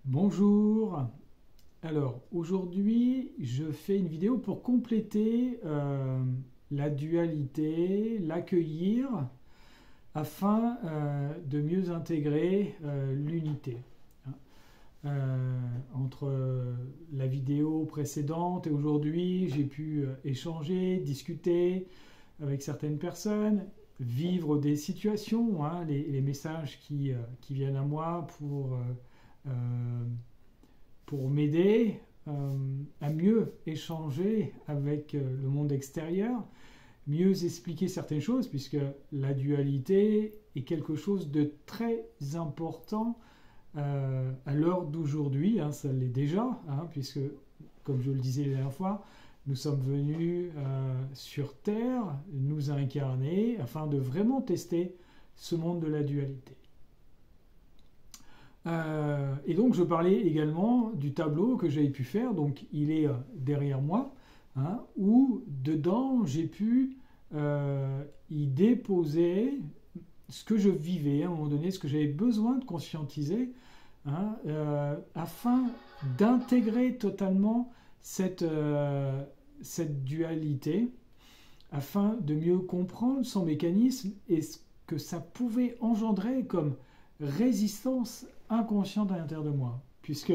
Bonjour, alors aujourd'hui je fais une vidéo pour compléter la dualité, l'accueillir afin de mieux intégrer l'unité. Entre la vidéo précédente et aujourd'hui, j'ai pu échanger, discuter avec certaines personnes, vivre des situations, les messages qui viennent à moi pour m'aider à mieux échanger avec le monde extérieur, mieux expliquer certaines choses, puisque la dualité est quelque chose de très important à l'heure d'aujourd'hui, ça l'est déjà, puisque, comme je le disais la dernière fois, nous sommes venus sur Terre nous incarner afin de vraiment tester ce monde de la dualité. Et donc je parlais également du tableau que j'avais pu faire, donc il est derrière moi, où dedans j'ai pu y déposer ce que je vivais à un moment donné, ce que j'avais besoin de conscientiser, afin d'intégrer totalement cette dualité, afin de mieux comprendre son mécanisme et ce que ça pouvait engendrer comme résistance inconsciente à l'intérieur de moi. Puisque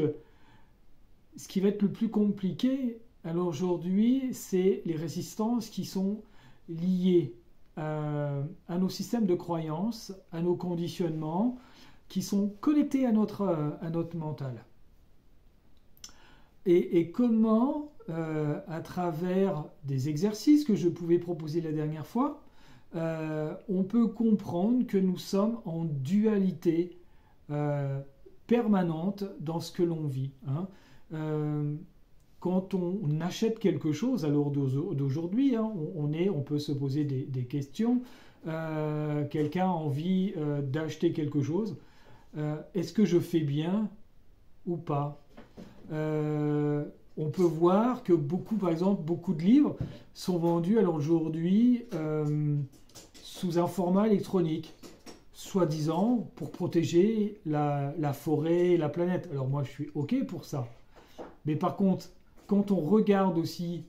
ce qui va être le plus compliqué alors aujourd'hui, c'est les résistances qui sont liées à nos systèmes de croyances, à nos conditionnements, qui sont connectés à notre mental. Et comment, à travers des exercices que je pouvais proposer la dernière fois, on peut comprendre que nous sommes en dualité permanente dans ce que l'on vit. Quand on achète quelque chose à l'heure d'aujourd'hui, on peut se poser des questions. Quelqu'un a envie d'acheter quelque chose. Est-ce que je fais bien ou pas? On peut voir que par exemple, beaucoup de livres sont vendus alors aujourd'hui sous un format électronique, soi-disant pour protéger la forêt et la planète. Alors moi, je suis OK pour ça. Mais par contre, quand on regarde aussi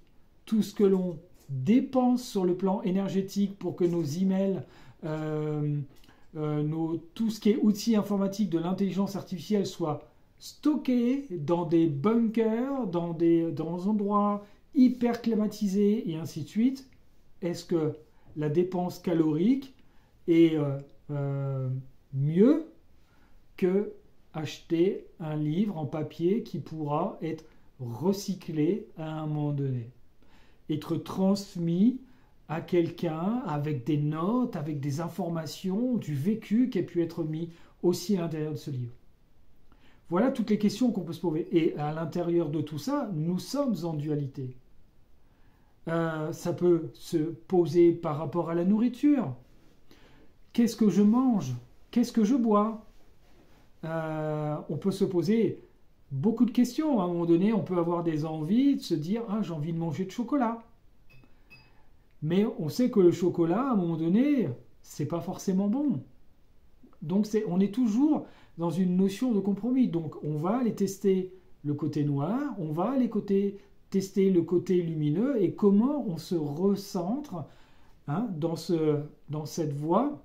tout ce que l'on dépense sur le plan énergétique pour que nos emails, tout ce qui est outils informatiques de l'intelligence artificielle soit stockés dans des bunkers, dans des endroits hyper climatisés et ainsi de suite, est-ce que la dépense calorique est mieux que acheter un livre en papier qui pourra être recyclé à un moment donné, être transmis à quelqu'un avec des notes, avec des informations, du vécu qui a pu être mis aussi à l'intérieur de ce livre. Voilà toutes les questions qu'on peut se poser. Et à l'intérieur de tout ça, nous sommes en dualité. Ça peut se poser par rapport à la nourriture. Qu'est-ce que je mange? Qu'est-ce que je bois? On peut se poser beaucoup de questions. À un moment donné, on peut avoir des envies de se dire « Ah, j'ai envie de manger de chocolat ». Mais on sait que le chocolat, à un moment donné, c'est pas forcément bon. Donc on est toujours dans une notion de compromis. Donc on va aller tester le côté noir, on va aller tester le côté lumineux et comment on se recentre dans cette voie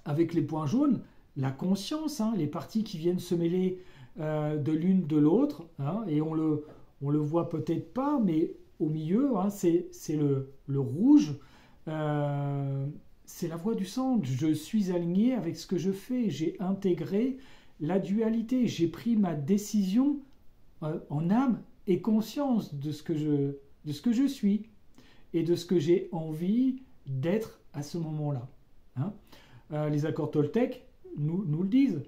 avec les points jaunes, la conscience, les parties qui viennent se mêler de l'une de l'autre, et on le voit peut-être pas, mais au milieu, c'est le rouge, c'est la voie du centre. Je suis aligné avec ce que je fais, j'ai intégré la dualité, j'ai pris ma décision en âme et conscience de ce que je suis et de ce que j'ai envie d'être à ce moment-là. Les accords Toltec nous le disent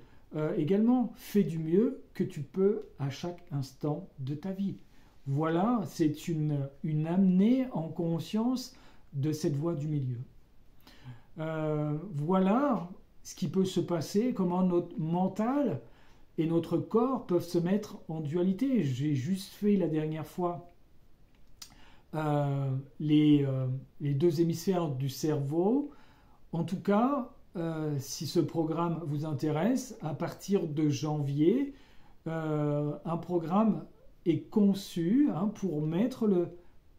également, fais du mieux que tu peux à chaque instant de ta vie. Voilà, c'est une amenée en conscience de cette voie du milieu. Voilà ce qui peut se passer, comment notre mental et notre corps peuvent se mettre en dualité. J'ai juste fait la dernière fois les deux hémisphères du cerveau. En tout cas, si ce programme vous intéresse, à partir de janvier, un programme est conçu pour mettre le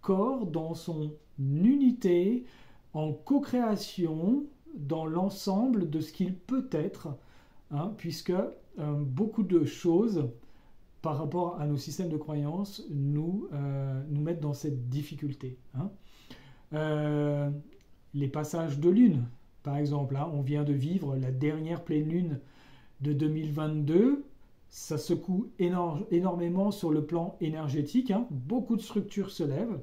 corps dans son unité, en co-création, dans l'ensemble de ce qu'il peut être, puisque beaucoup de choses par rapport à nos systèmes de croyances nous mettent dans cette difficulté. Les passages de lune, par exemple, on vient de vivre la dernière pleine lune de 2022, ça secoue énormément sur le plan énergétique, beaucoup de structures se lèvent.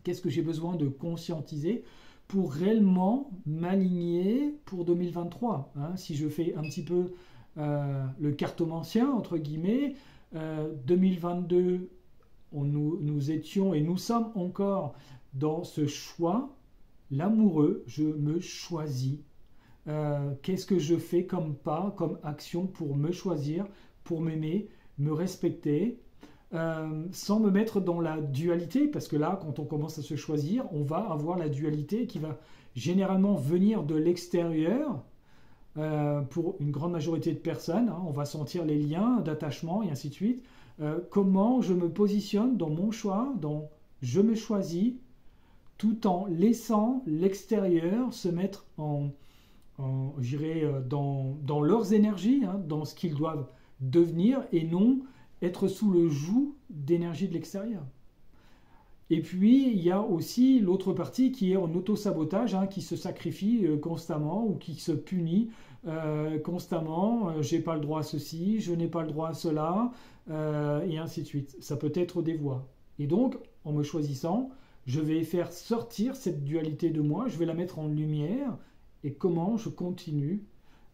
Qu'est-ce que j'ai besoin de conscientiser pour réellement m'aligner pour 2023, si je fais un petit peu le cartomancien, entre guillemets, 2022, nous étions et nous sommes encore dans ce choix, l'amoureux, je me choisis. Qu'est-ce que je fais comme pas, comme action pour me choisir, pour m'aimer, me respecter, sans me mettre dans la dualité, parce que là, quand on commence à se choisir, on va avoir la dualité qui va généralement venir de l'extérieur. Pour une grande majorité de personnes, on va sentir les liens d'attachement et ainsi de suite. Comment je me positionne dans mon choix, dans je me choisis, tout en laissant l'extérieur se mettre dans leurs énergies, dans ce qu'ils doivent devenir, et non être sous le joug d'énergie de l'extérieur. Et puis, il y a aussi l'autre partie qui est en auto-sabotage, qui se sacrifie constamment ou qui se punit constamment. J'ai pas le droit à ceci, je n'ai pas le droit à cela, et ainsi de suite. Ça peut être des voies. Et donc, en me choisissant, je vais faire sortir cette dualité de moi, je vais la mettre en lumière, et comment je continue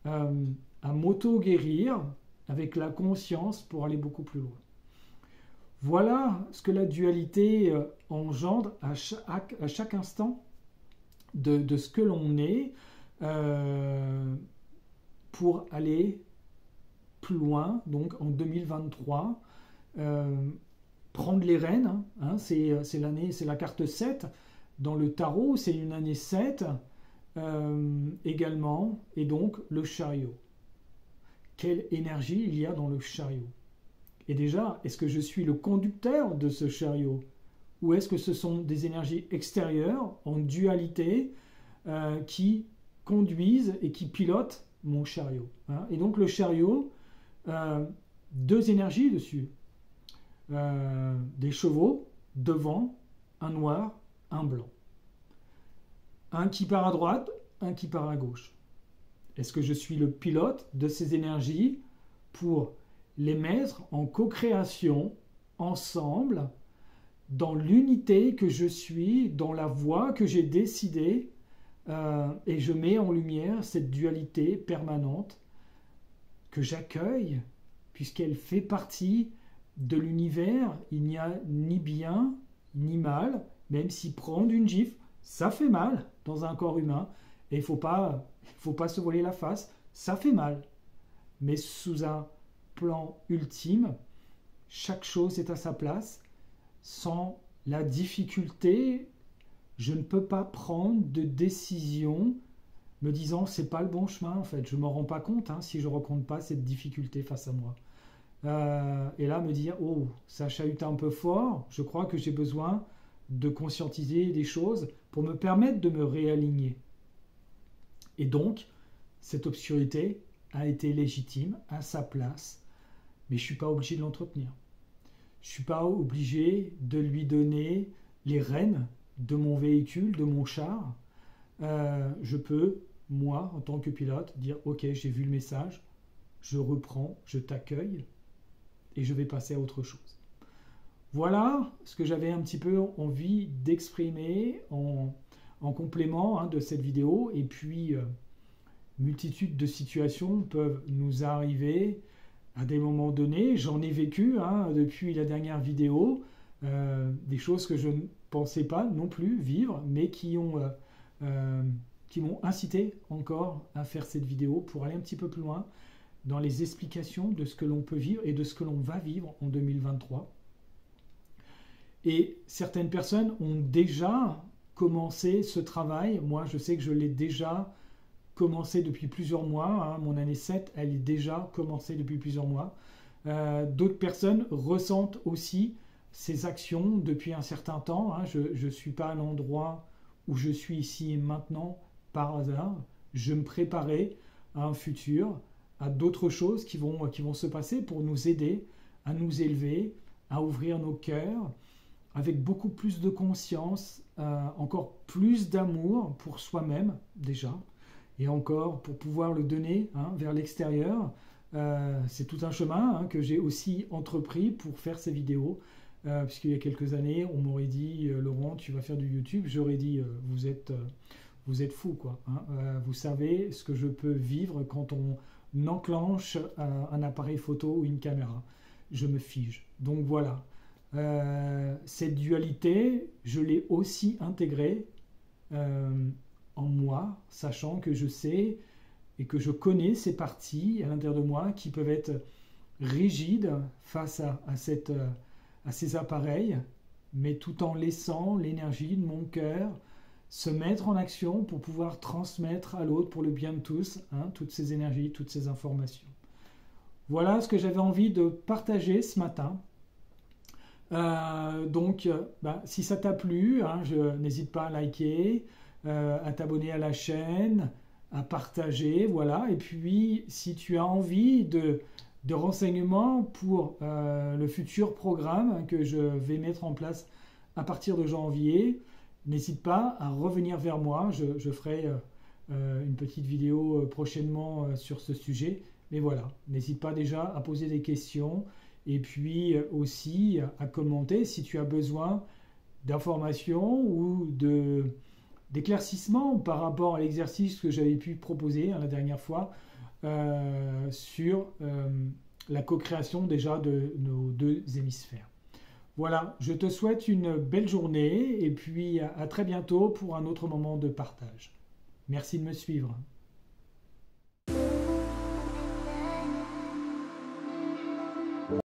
à m'auto-guérir avec la conscience pour aller beaucoup plus loin. Voilà ce que la dualité engendre à chaque instant de ce que l'on est pour aller plus loin, donc en 2023. Prendre les rênes, c'est l'année, c'est la carte 7 dans le tarot, c'est une année 7 également, et donc le chariot. Quelle énergie il y a dans le chariot? Et déjà, est-ce que je suis le conducteur de ce chariot? Ou est-ce que ce sont des énergies extérieures, en dualité, qui conduisent et qui pilotent mon chariot? Et donc le chariot, deux énergies dessus. Des chevaux, devant, un noir, un blanc. Un qui part à droite, un qui part à gauche. Est-ce que je suis le pilote de ces énergies pour les mettre en co-création, ensemble, dans l'unité que je suis, dans la voie que j'ai décidée, et je mets en lumière cette dualité permanente que j'accueille, puisqu'elle fait partie de l'univers. Il n'y a ni bien ni mal, même si prendre une gifle, ça fait mal dans un corps humain, et il ne faut pas se voiler la face, ça fait mal. Mais sous un plan ultime, chaque chose est à sa place. Sans la difficulté, je ne peux pas prendre de décision me disant c'est pas le bon chemin en fait. Je ne m'en rends pas compte si je ne rencontre pas cette difficulté face à moi. Et là me dire oh ça chahute un peu fort, je crois que j'ai besoin de conscientiser des choses pour me permettre de me réaligner. Et donc cette obscurité a été légitime, à sa place, mais je ne suis pas obligé de l'entretenir. Je ne suis pas obligé de lui donner les rênes de mon véhicule, de mon char. Je peux, moi, en tant que pilote, dire « Ok, j'ai vu le message, je reprends, je t'accueille et je vais passer à autre chose. » Voilà ce que j'avais un petit peu envie d'exprimer en complément de cette vidéo. Et puis, multitude de situations peuvent nous arriver à des moments donnés. J'en ai vécu depuis la dernière vidéo, des choses que je ne pensais pas non plus vivre, mais qui m'ont incité encore à faire cette vidéo pour aller un petit peu plus loin dans les explications de ce que l'on peut vivre et de ce que l'on va vivre en 2023. Et certaines personnes ont déjà commencé ce travail. Moi, je sais que je l'ai déjà commencé depuis plusieurs mois. Mon année 7, elle est déjà commencée depuis plusieurs mois. D'autres personnes ressentent aussi ces actions depuis un certain temps. Je ne suis pas à l'endroit où je suis ici et maintenant par hasard. Je me préparais à un futur, à d'autres choses qui vont se passer pour nous aider à nous élever, à ouvrir nos cœurs, avec beaucoup plus de conscience, encore plus d'amour pour soi-même déjà, et encore pour pouvoir le donner vers l'extérieur. C'est tout un chemin que j'ai aussi entrepris pour faire ces vidéos, puisqu'il y a quelques années, on m'aurait dit Laurent, tu vas faire du YouTube. J'aurais dit vous êtes fou, quoi. Vous savez ce que je peux vivre quand on enclenche un appareil photo ou une caméra. Je me fige. Donc voilà. Cette dualité, je l'ai aussi intégrée en moi, sachant que je sais et que je connais ces parties à l'intérieur de moi qui peuvent être rigides face à ces appareils, mais tout en laissant l'énergie de mon cœur se mettre en action pour pouvoir transmettre à l'autre pour le bien de tous, toutes ces énergies, toutes ces informations. Voilà ce que j'avais envie de partager ce matin. Si ça t'a plu, n'hésite pas à liker, à t'abonner à la chaîne, à partager, voilà. Et puis, si tu as envie de renseignements pour le futur programme que je vais mettre en place à partir de janvier, n'hésite pas à revenir vers moi. Je ferai une petite vidéo prochainement sur ce sujet. Mais voilà, n'hésite pas déjà à poser des questions et puis aussi à commenter si tu as besoin d'informations ou d'éclaircissements par rapport à l'exercice que j'avais pu proposer la dernière fois sur la co-création déjà de nos deux hémisphères. Voilà, je te souhaite une belle journée et puis à très bientôt pour un autre moment de partage. Merci de me suivre.